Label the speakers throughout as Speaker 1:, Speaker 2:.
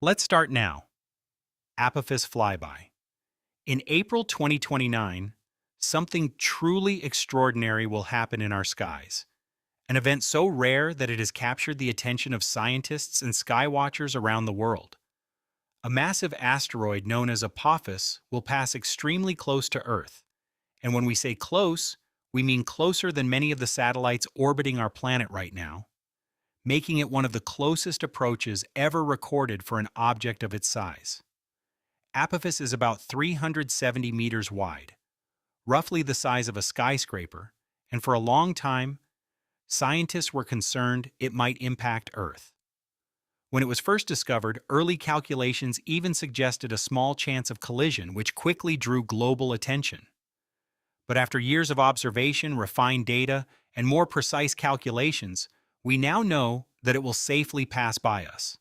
Speaker 1: Let's start now. Apophis Flyby. In April 2029, something truly extraordinary will happen in our skies. An event so rare that it has captured the attention of scientists and skywatchers around the world. A massive asteroid known as Apophis will pass extremely close to Earth. And when we say close, we mean closer than many of the satellites orbiting our planet right now, making it one of the closest approaches ever recorded for an object of its size. Apophis is about 370 meters wide, roughly the size of a skyscraper, and for a long time, scientists were concerned it might impact Earth. When it was first discovered, early calculations even suggested a small chance of collision, which quickly drew global attention. But after years of observation, refined data, and more precise calculations, we now know that it will safely pass by us.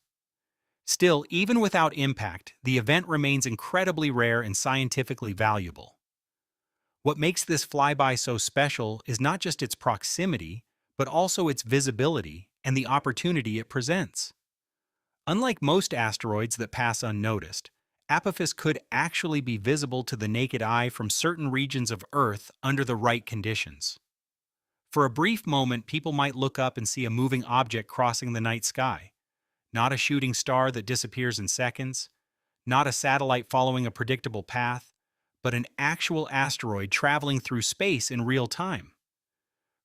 Speaker 1: Still, even without impact, the event remains incredibly rare and scientifically valuable. What makes this flyby so special is not just its proximity, but also its visibility and the opportunity it presents. Unlike most asteroids that pass unnoticed, Apophis could actually be visible to the naked eye from certain regions of Earth under the right conditions. For a brief moment, people might look up and see a moving object crossing the night sky. Not a shooting star that disappears in seconds, not a satellite following a predictable path, but an actual asteroid traveling through space in real time.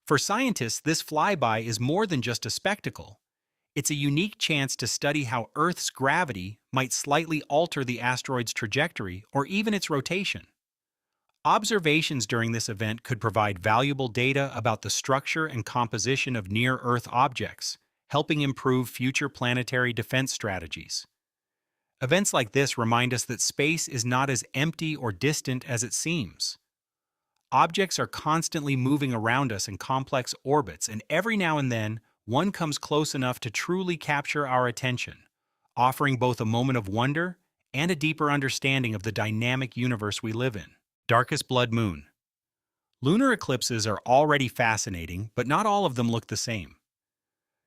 Speaker 1: For scientists, this flyby is more than just a spectacle. It's a unique chance to study how Earth's gravity might slightly alter the asteroid's trajectory or even its rotation. Observations during this event could provide valuable data about the structure and composition of near-Earth objects, helping improve future planetary defense strategies. Events like this remind us that space is not as empty or distant as it seems. Objects are constantly moving around us in complex orbits, and every now and then, one comes close enough to truly capture our attention, offering both a moment of wonder and a deeper understanding of the dynamic universe we live in. Darkest blood moon. Lunar eclipses are already fascinating, but not all of them look the same.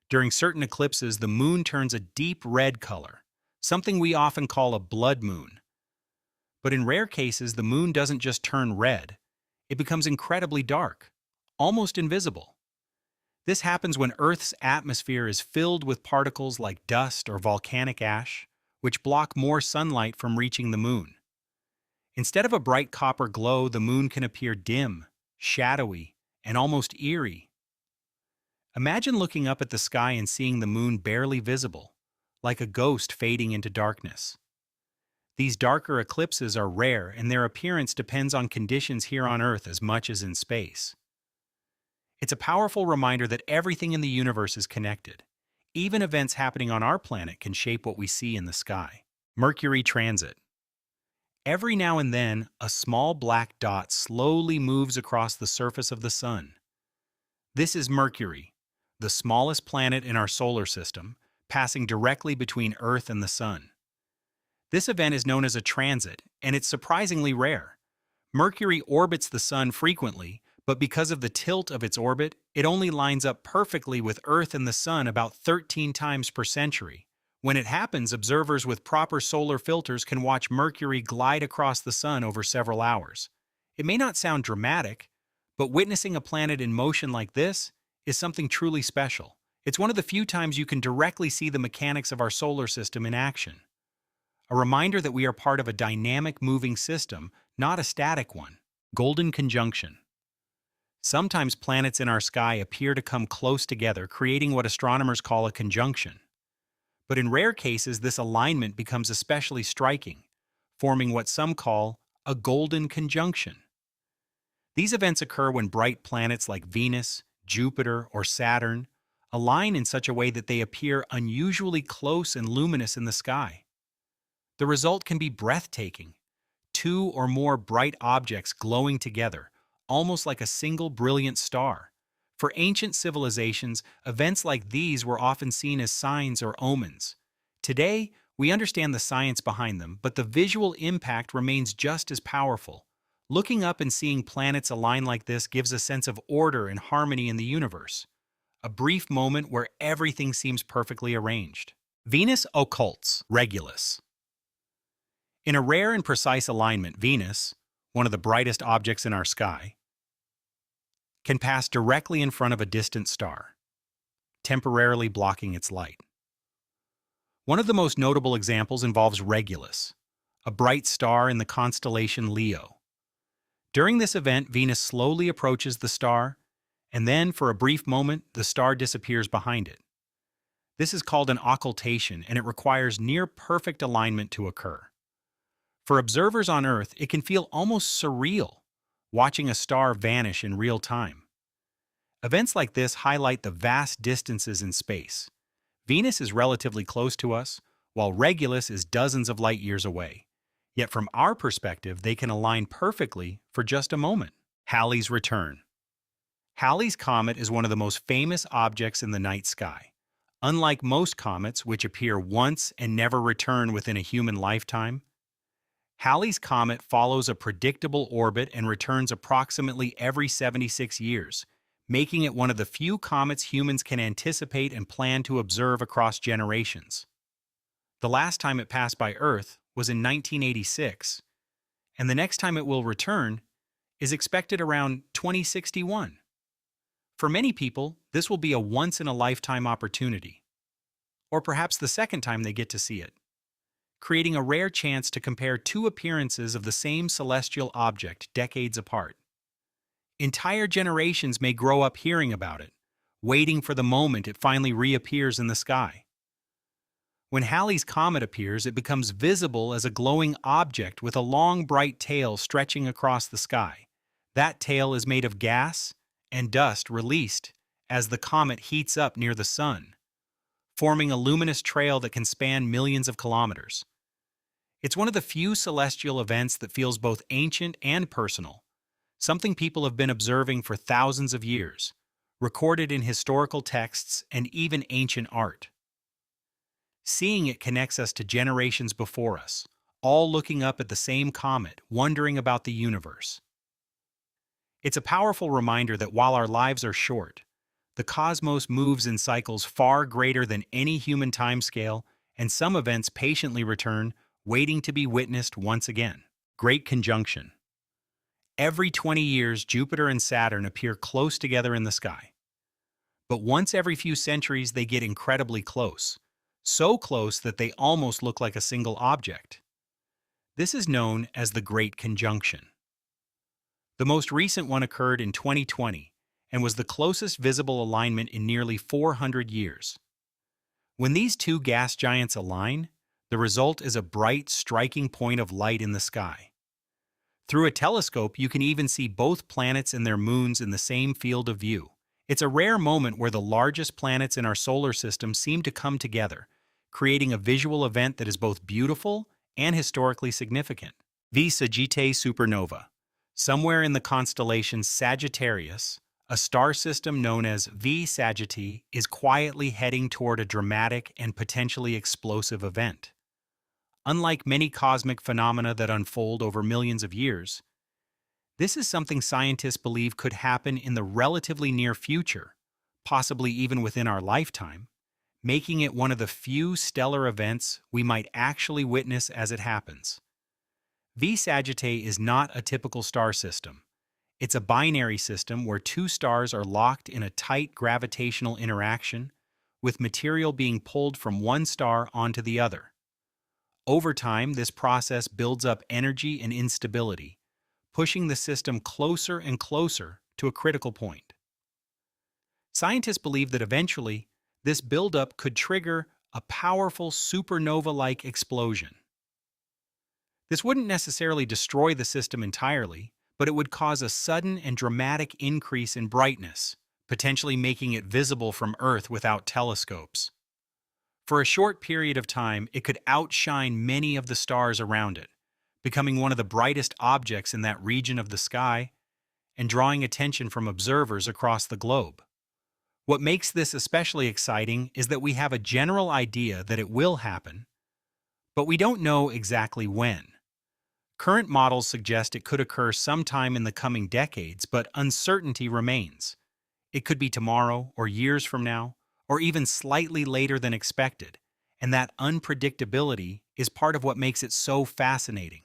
Speaker 1: During certain eclipses, the moon turns a deep red color, something we often call a blood moon. But in rare cases, the moon doesn't just turn red, it becomes incredibly dark, almost invisible. This happens when Earth's atmosphere is filled with particles like dust or volcanic ash, which block more sunlight from reaching the moon. Instead of a bright copper glow, the moon can appear dim, shadowy, and almost eerie. Imagine looking up at the sky and seeing the moon barely visible, like a ghost fading into darkness. These darker eclipses are rare, and their appearance depends on conditions here on Earth as much as in space. It's a powerful reminder that everything in the universe is connected. Even events happening on our planet can shape what we see in the sky. Mercury Transit. Every now and then, a small black dot slowly moves across the surface of the Sun. This is Mercury, the smallest planet in our solar system, passing directly between Earth and the Sun. This event is known as a transit, and it's surprisingly rare. Mercury orbits the Sun frequently, but because of the tilt of its orbit, it only lines up perfectly with Earth and the Sun about 13 times per century. When it happens, observers with proper solar filters can watch Mercury glide across the Sun over several hours. It may not sound dramatic, but witnessing a planet in motion like this is something truly special. It's one of the few times you can directly see the mechanics of our solar system in action. A reminder that we are part of a dynamic moving system, not a static one. Golden conjunction. Sometimes planets in our sky appear to come close together, creating what astronomers call a conjunction. But in rare cases, this alignment becomes especially striking, forming what some call a golden conjunction. These events occur when bright planets like Venus, Jupiter, or Saturn align in such a way that they appear unusually close and luminous in the sky. The result can be breathtaking, two or more bright objects glowing together, almost like a single brilliant star. For ancient civilizations, events like these were often seen as signs or omens. Today, we understand the science behind them, but the visual impact remains just as powerful. Looking up and seeing planets align like this gives a sense of order and harmony in the universe. A brief moment where everything seems perfectly arranged. Venus Occults, Regulus. In a rare and precise alignment, Venus, one of the brightest objects in our sky, can pass directly in front of a distant star, temporarily blocking its light. One of the most notable examples involves Regulus, a bright star in the constellation Leo. During this event, Venus slowly approaches the star, and then, for a brief moment, the star disappears behind it. This is called an occultation, and it requires near-perfect alignment to occur. For observers on Earth, it can feel almost surreal, watching a star vanish in real time. Events like this highlight the vast distances in space. Venus is relatively close to us, while Regulus is dozens of light years away. Yet from our perspective, they can align perfectly for just a moment. Halley's return. Halley's comet is one of the most famous objects in the night sky. Unlike most comets, which appear once and never return within a human lifetime, Halley's comet follows a predictable orbit and returns approximately every 76 years, making it one of the few comets humans can anticipate and plan to observe across generations. The last time it passed by Earth was in 1986, and the next time it will return is expected around 2061. For many people, this will be a once-in-a-lifetime opportunity, or perhaps the second time they get to see it, creating a rare chance to compare two appearances of the same celestial object decades apart. Entire generations may grow up hearing about it, waiting for the moment it finally reappears in the sky. When Halley's comet appears, it becomes visible as a glowing object with a long, bright tail stretching across the sky. That tail is made of gas and dust released as the comet heats up near the sun, forming a luminous trail that can span millions of kilometers. It's one of the few celestial events that feels both ancient and personal, something people have been observing for thousands of years, recorded in historical texts and even ancient art. Seeing it connects us to generations before us, all looking up at the same comet, wondering about the universe. It's a powerful reminder that while our lives are short, the cosmos moves in cycles far greater than any human timescale, and some events patiently return, waiting to be witnessed once again. Great Conjunction. Every 20 years, Jupiter and Saturn appear close together in the sky. But once every few centuries, they get incredibly close, so close that they almost look like a single object. This is known as the Great Conjunction. The most recent one occurred in 2020 and was the closest visible alignment in nearly 400 years. When these two gas giants align, the result is a bright, striking point of light in the sky. Through a telescope, you can even see both planets and their moons in the same field of view. It's a rare moment where the largest planets in our solar system seem to come together, creating a visual event that is both beautiful and historically significant. The Sagittae Supernova. Somewhere in the constellation Sagittarius, a star system known as V Sagittae is quietly heading toward a dramatic and potentially explosive event. Unlike many cosmic phenomena that unfold over millions of years, this is something scientists believe could happen in the relatively near future, possibly even within our lifetime, making it one of the few stellar events we might actually witness as it happens. V Sagittae is not a typical star system. It's a binary system where two stars are locked in a tight gravitational interaction, with material being pulled from one star onto the other. Over time, this process builds up energy and instability, pushing the system closer and closer to a critical point. Scientists believe that eventually, this buildup could trigger a powerful supernova-like explosion. This wouldn't necessarily destroy the system entirely, but it would cause a sudden and dramatic increase in brightness, potentially making it visible from Earth without telescopes. For a short period of time, it could outshine many of the stars around it, becoming one of the brightest objects in that region of the sky and drawing attention from observers across the globe. What makes this especially exciting is that we have a general idea that it will happen, but we don't know exactly when. Current models suggest it could occur sometime in the coming decades, but uncertainty remains. It could be tomorrow or years from now, or even slightly later than expected, And that unpredictability is part of what makes it so fascinating.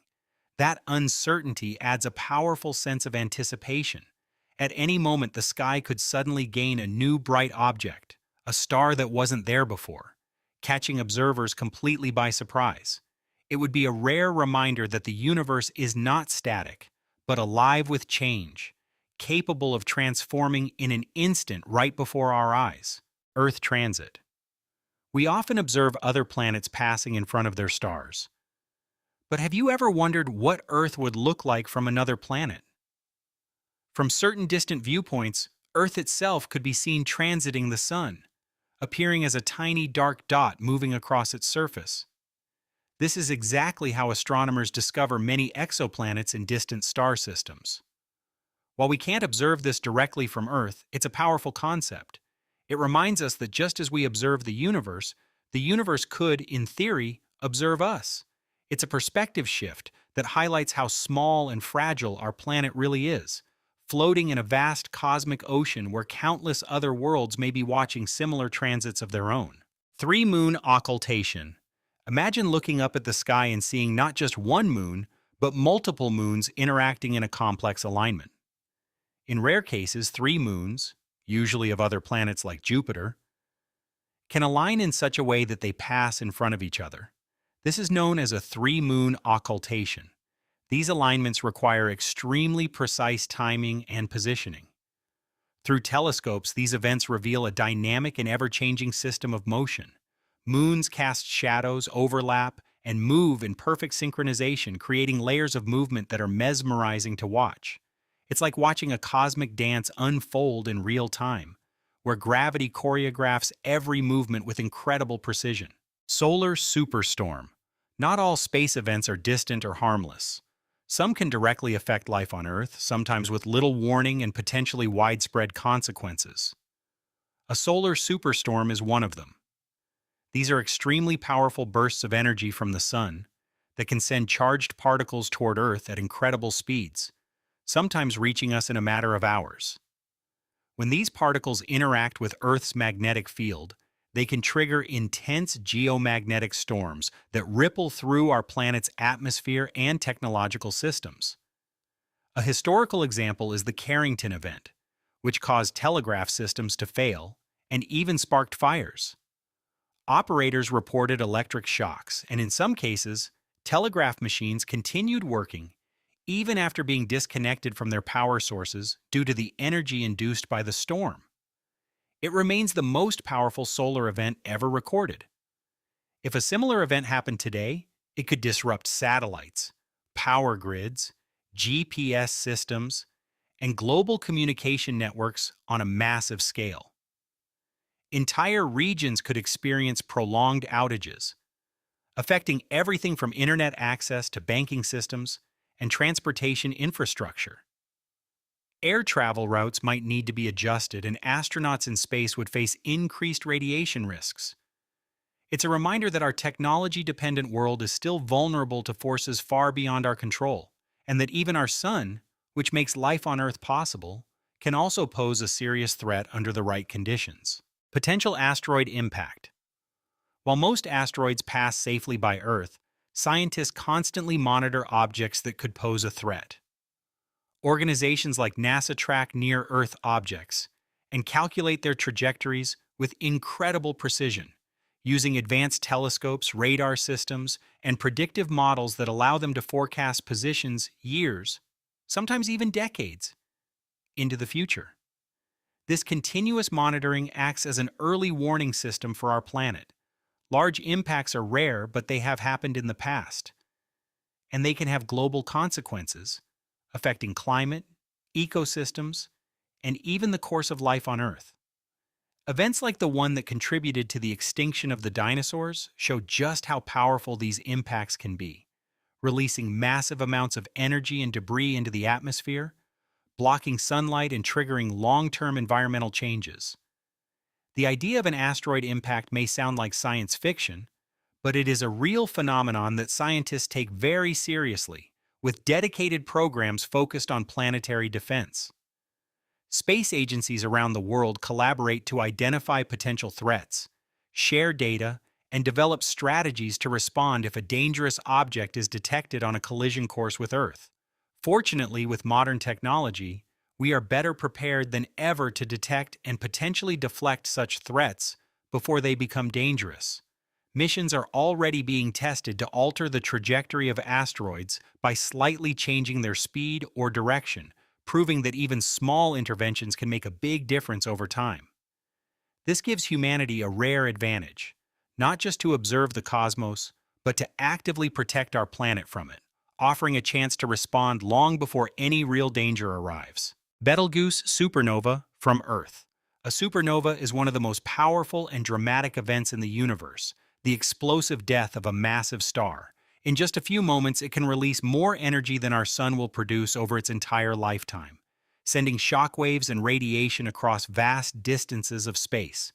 Speaker 1: That uncertainty adds a powerful sense of anticipation. At any moment, the sky could suddenly gain a new bright object, a star that wasn't there before, catching observers completely by surprise. It would be a rare reminder that the universe is not static, but alive with change, capable of transforming in an instant right before our eyes. Earth transit. We often observe other planets passing in front of their stars. But have you ever wondered what Earth would look like from another planet? From certain distant viewpoints, Earth itself could be seen transiting the Sun, appearing as a tiny dark dot moving across its surface. This is exactly how astronomers discover many exoplanets in distant star systems. While we can't observe this directly from Earth, it's a powerful concept. It reminds us that just as we observe the universe could, in theory, observe us. It's a perspective shift that highlights how small and fragile our planet really is, floating in a vast cosmic ocean where countless other worlds may be watching similar transits of their own. Three-moon occultation. Imagine looking up at the sky and seeing not just one moon, but multiple moons interacting in a complex alignment. In rare cases, three moons, usually of other planets like Jupiter, can align in such a way that they pass in front of each other. This is known as a three-moon occultation. These alignments require extremely precise timing and positioning. Through telescopes, these events reveal a dynamic and ever-changing system of motion. Moons cast shadows, overlap, and move in perfect synchronization, creating layers of movement that are mesmerizing to watch. It's like watching a cosmic dance unfold in real time, where gravity choreographs every movement with incredible precision. Solar superstorm. Not all space events are distant or harmless. Some can directly affect life on Earth, sometimes with little warning and potentially widespread consequences. A solar superstorm is one of them. These are extremely powerful bursts of energy from the Sun that can send charged particles toward Earth at incredible speeds, sometimes reaching us in a matter of hours. When these particles interact with Earth's magnetic field, they can trigger intense geomagnetic storms that ripple through our planet's atmosphere and technological systems. A historical example is the Carrington event, which caused telegraph systems to fail and even sparked fires. Operators reported electric shocks, and in some cases, telegraph machines continued working even after being disconnected from their power sources due to the energy induced by the storm. It remains the most powerful solar event ever recorded. If a similar event happened today, it could disrupt satellites, power grids, GPS systems, and global communication networks on a massive scale. Entire regions could experience prolonged outages, affecting everything from internet access to banking systems and transportation infrastructure. Air travel routes might need to be adjusted, and astronauts in space would face increased radiation risks. It's a reminder that our technology-dependent world is still vulnerable to forces far beyond our control, and that even our Sun, which makes life on Earth possible, can also pose a serious threat under the right conditions. Potential asteroid impact. While most asteroids pass safely by Earth, scientists constantly monitor objects that could pose a threat. Organizations like NASA track near-Earth objects and calculate their trajectories with incredible precision, using advanced telescopes, radar systems, and predictive models that allow them to forecast positions years, sometimes even decades, into the future. This continuous monitoring acts as an early warning system for our planet. Large impacts are rare, but they have happened in the past, and they can have global consequences, affecting climate, ecosystems, and even the course of life on Earth. Events like the one that contributed to the extinction of the dinosaurs show just how powerful these impacts can be, releasing massive amounts of energy and debris into the atmosphere, blocking sunlight and triggering long-term environmental changes. The idea of an asteroid impact may sound like science fiction, but it is a real phenomenon that scientists take very seriously, with dedicated programs focused on planetary defense. Space agencies around the world collaborate to identify potential threats, share data, and develop strategies to respond if a dangerous object is detected on a collision course with Earth. Fortunately, with modern technology, we are better prepared than ever to detect and potentially deflect such threats before they become dangerous. Missions are already being tested to alter the trajectory of asteroids by slightly changing their speed or direction, proving that even small interventions can make a big difference over time. This gives humanity a rare advantage, not just to observe the cosmos, but to actively protect our planet from it, offering a chance to respond long before any real danger arrives. Betelgeuse Supernova from Earth. A supernova is one of the most powerful and dramatic events in the universe, the explosive death of a massive star. In just a few moments, it can release more energy than our sun will produce over its entire lifetime, sending shockwaves and radiation across vast distances of space.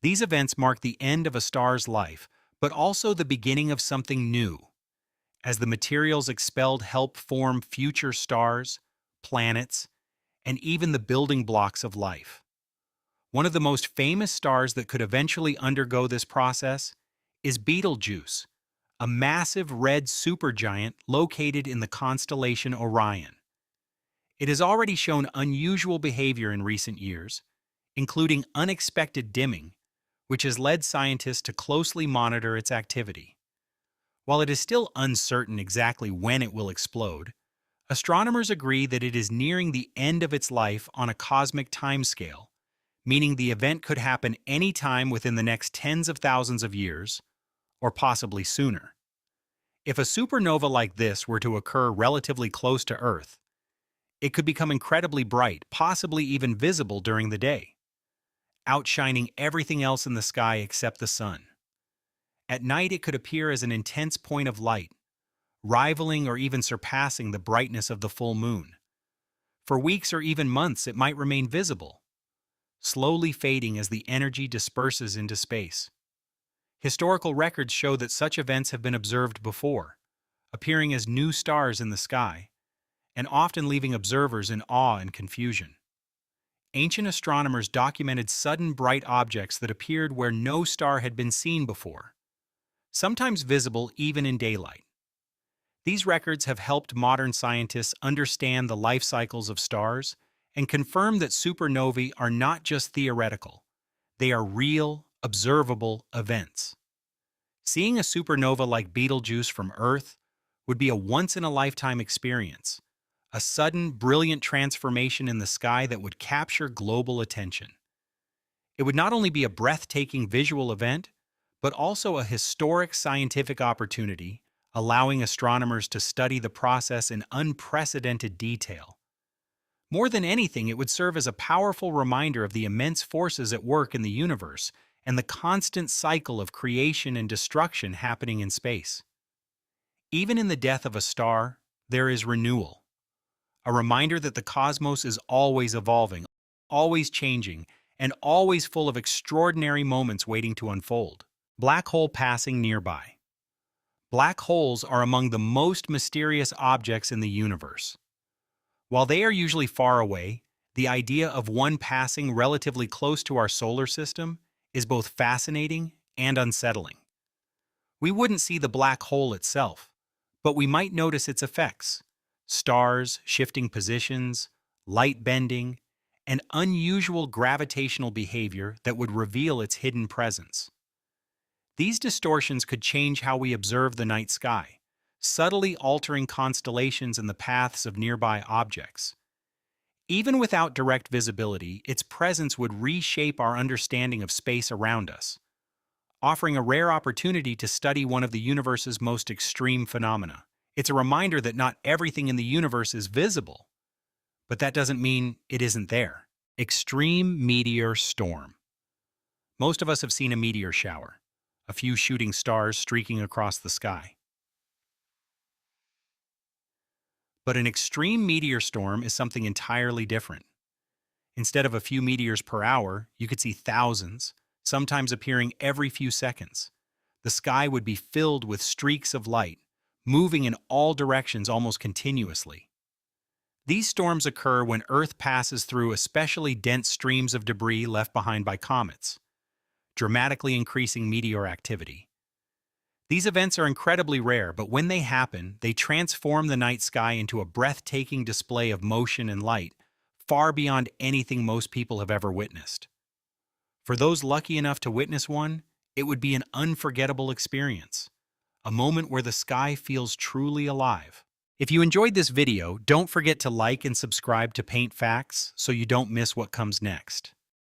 Speaker 1: These events mark the end of a star's life, but also the beginning of something new, as the materials expelled help form future stars, planets, and even the building blocks of life. One of the most famous stars that could eventually undergo this process is Betelgeuse, a massive red supergiant located in the constellation Orion. It has already shown unusual behavior in recent years, including unexpected dimming, which has led scientists to closely monitor its activity. While it is still uncertain exactly when it will explode, astronomers agree that it is nearing the end of its life on a cosmic timescale, meaning the event could happen any time within the next tens of thousands of years, or possibly sooner. If a supernova like this were to occur relatively close to Earth, it could become incredibly bright, possibly even visible during the day, outshining everything else in the sky except the sun. At night, it could appear as an intense point of light, rivaling or even surpassing the brightness of the full moon. For weeks or even months, it might remain visible, slowly fading as the energy disperses into space. Historical records show that such events have been observed before, appearing as new stars in the sky, and often leaving observers in awe and confusion. Ancient astronomers documented sudden bright objects that appeared where no star had been seen before, sometimes visible even in daylight. These records have helped modern scientists understand the life cycles of stars and confirm that supernovae are not just theoretical, they are real, observable events. Seeing a supernova like Betelgeuse from Earth would be a once-in-a-lifetime experience, a sudden, brilliant transformation in the sky that would capture global attention. It would not only be a breathtaking visual event, but also a historic scientific opportunity, allowing astronomers to study the process in unprecedented detail. More than anything, it would serve as a powerful reminder of the immense forces at work in the universe and the constant cycle of creation and destruction happening in space. Even in the death of a star, there is renewal, a reminder that the cosmos is always evolving, always changing, and always full of extraordinary moments waiting to unfold. Black hole passing nearby. Black holes are among the most mysterious objects in the universe. While they are usually far away, the idea of one passing relatively close to our solar system is both fascinating and unsettling. We wouldn't see the black hole itself, but we might notice its effects: stars shifting positions, light bending, and unusual gravitational behavior that would reveal its hidden presence. These distortions could change how we observe the night sky, subtly altering constellations and the paths of nearby objects. Even without direct visibility, its presence would reshape our understanding of space around us, offering a rare opportunity to study one of the universe's most extreme phenomena. It's a reminder that not everything in the universe is visible, but that doesn't mean it isn't there. Extreme meteor storm. Most of us have seen a meteor shower, a few shooting stars streaking across the sky. But an extreme meteor storm is something entirely different. Instead of a few meteors per hour, you could see thousands, sometimes appearing every few seconds. The sky would be filled with streaks of light, moving in all directions almost continuously. These storms occur when Earth passes through especially dense streams of debris left behind by comets, dramatically increasing meteor activity. These events are incredibly rare, but when they happen, they transform the night sky into a breathtaking display of motion and light, far beyond anything most people have ever witnessed. For those lucky enough to witness one, it would be an unforgettable experience, a moment where the sky feels truly alive. If you enjoyed this video, don't forget to like and subscribe to Paint Facts so you don't miss what comes next.